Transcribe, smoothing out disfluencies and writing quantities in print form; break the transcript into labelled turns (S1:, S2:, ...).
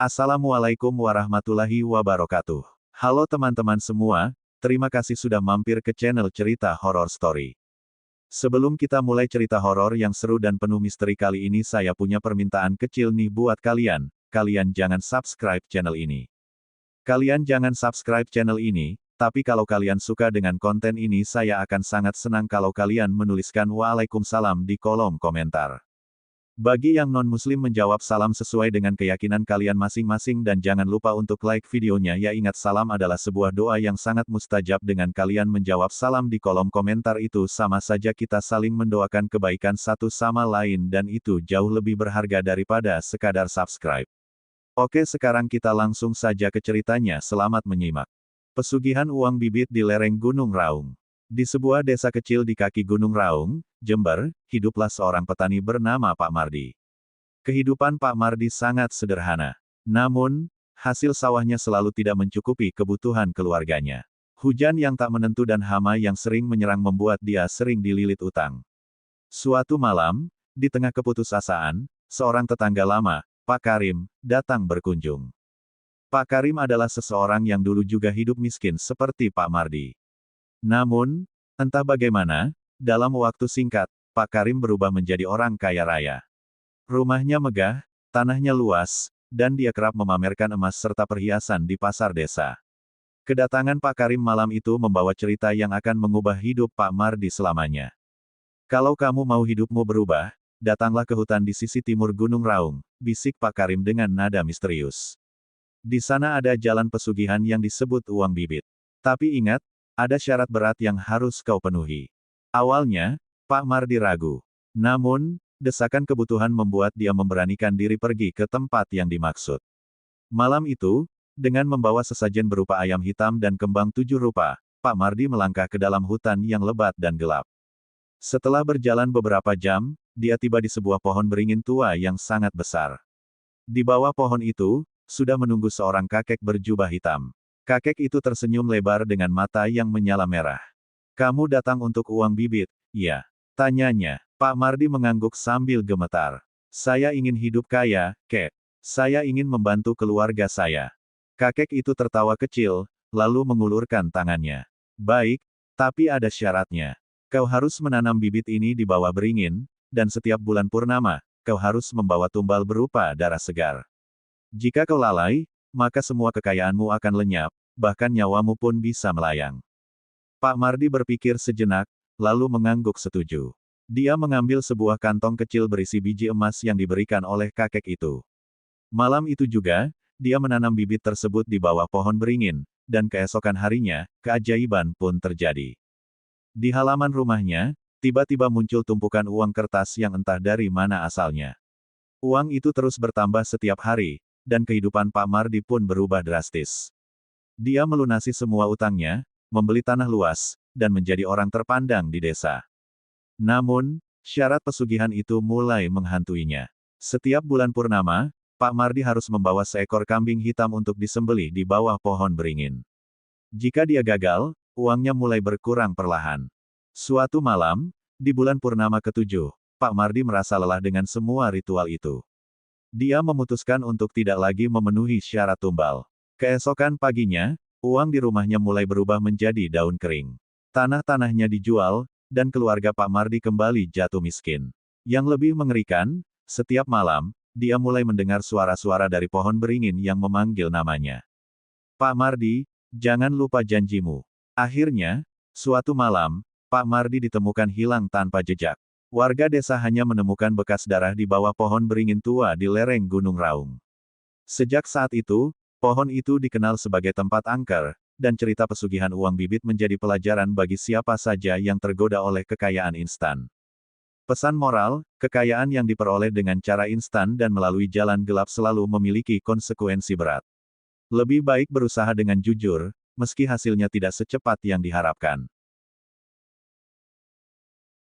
S1: Assalamualaikum warahmatullahi wabarakatuh. Halo teman-teman semua, terima kasih sudah mampir ke channel Cerita Horor Story. Sebelum kita mulai cerita horor yang seru dan penuh misteri kali ini, saya punya permintaan kecil nih buat kalian. Kalian jangan subscribe channel ini. Kalian jangan subscribe channel ini, tapi kalau kalian suka dengan konten ini, saya akan sangat senang kalau kalian menuliskan Waalaikumsalam di kolom komentar. Bagi yang non-muslim menjawab salam sesuai dengan keyakinan kalian masing-masing dan jangan lupa untuk like videonya ya. Ingat, salam adalah sebuah doa yang sangat mustajab. Dengan kalian menjawab salam di kolom komentar itu sama saja kita saling mendoakan kebaikan satu sama lain dan itu jauh lebih berharga daripada sekadar subscribe. Oke, sekarang kita langsung saja ke ceritanya. Selamat menyimak. Pesugihan uang bibit di lereng Gunung Raung. Di sebuah desa kecil di kaki Gunung Raung, Jember, hiduplah seorang petani bernama Pak Mardi. Kehidupan Pak Mardi sangat sederhana. Namun, hasil sawahnya selalu tidak mencukupi kebutuhan keluarganya. Hujan yang tak menentu dan hama yang sering menyerang membuat dia sering dililit utang. Suatu malam, di tengah keputusasaan, seorang tetangga lama, Pak Karim, datang berkunjung. Pak Karim adalah seseorang yang dulu juga hidup miskin seperti Pak Mardi. Namun, entah bagaimana, dalam waktu singkat, Pak Karim berubah menjadi orang kaya raya. Rumahnya megah, tanahnya luas, dan dia kerap memamerkan emas serta perhiasan di pasar desa. Kedatangan Pak Karim malam itu membawa cerita yang akan mengubah hidup Pak Mardi selamanya. Kalau kamu mau hidupmu berubah, datanglah ke hutan di sisi timur Gunung Raung, bisik Pak Karim dengan nada misterius. Di sana ada jalan pesugihan yang disebut uang bibit. Tapi ingat, ada syarat berat yang harus kau penuhi. Awalnya, Pak Mardi ragu. Namun, desakan kebutuhan membuat dia memberanikan diri pergi ke tempat yang dimaksud. Malam itu, dengan membawa sesajen berupa ayam hitam dan kembang 7 rupa, Pak Mardi melangkah ke dalam hutan yang lebat dan gelap. Setelah berjalan beberapa jam, dia tiba di sebuah pohon beringin tua yang sangat besar. Di bawah pohon itu, sudah menunggu seorang kakek berjubah hitam. Kakek itu tersenyum lebar dengan mata yang menyala merah. "Kamu datang untuk uang bibit, ya?" tanyanya. Pak Mardi mengangguk sambil gemetar. "Saya ingin hidup kaya, Kek. Saya ingin membantu keluarga saya." Kakek itu tertawa kecil, lalu mengulurkan tangannya. "Baik, tapi ada syaratnya. Kau harus menanam bibit ini di bawah beringin, dan setiap bulan purnama, kau harus membawa tumbal berupa darah segar. Jika kau lalai, maka semua kekayaanmu akan lenyap, bahkan nyawamu pun bisa melayang." Pak Mardi berpikir sejenak, lalu mengangguk setuju. Dia mengambil sebuah kantong kecil berisi biji emas yang diberikan oleh kakek itu. Malam itu juga, dia menanam bibit tersebut di bawah pohon beringin, dan keesokan harinya, keajaiban pun terjadi. Di halaman rumahnya, tiba-tiba muncul tumpukan uang kertas yang entah dari mana asalnya. Uang itu terus bertambah setiap hari, dan kehidupan Pak Mardi pun berubah drastis. Dia melunasi semua utangnya, membeli tanah luas, dan menjadi orang terpandang di desa. Namun, syarat pesugihan itu mulai menghantuinya. Setiap bulan purnama, Pak Mardi harus membawa seekor kambing hitam untuk disembelih di bawah pohon beringin. Jika dia gagal, uangnya mulai berkurang perlahan. Suatu malam, di bulan purnama ke-7, Pak Mardi merasa lelah dengan semua ritual itu. Dia memutuskan untuk tidak lagi memenuhi syarat tumbal. Keesokan paginya, uang di rumahnya mulai berubah menjadi daun kering. Tanah-tanahnya dijual, dan keluarga Pak Mardi kembali jatuh miskin. Yang lebih mengerikan, setiap malam, dia mulai mendengar suara-suara dari pohon beringin yang memanggil namanya. "Pak Mardi, jangan lupa janjimu." Akhirnya, suatu malam, Pak Mardi ditemukan hilang tanpa jejak. Warga desa hanya menemukan bekas darah di bawah pohon beringin tua di lereng Gunung Raung. Sejak saat itu, pohon itu dikenal sebagai tempat angker, dan cerita pesugihan uang bibit menjadi pelajaran bagi siapa saja yang tergoda oleh kekayaan instan. Pesan moral, kekayaan yang diperoleh dengan cara instan dan melalui jalan gelap selalu memiliki konsekuensi berat. Lebih baik berusaha dengan jujur, meski hasilnya tidak secepat yang diharapkan.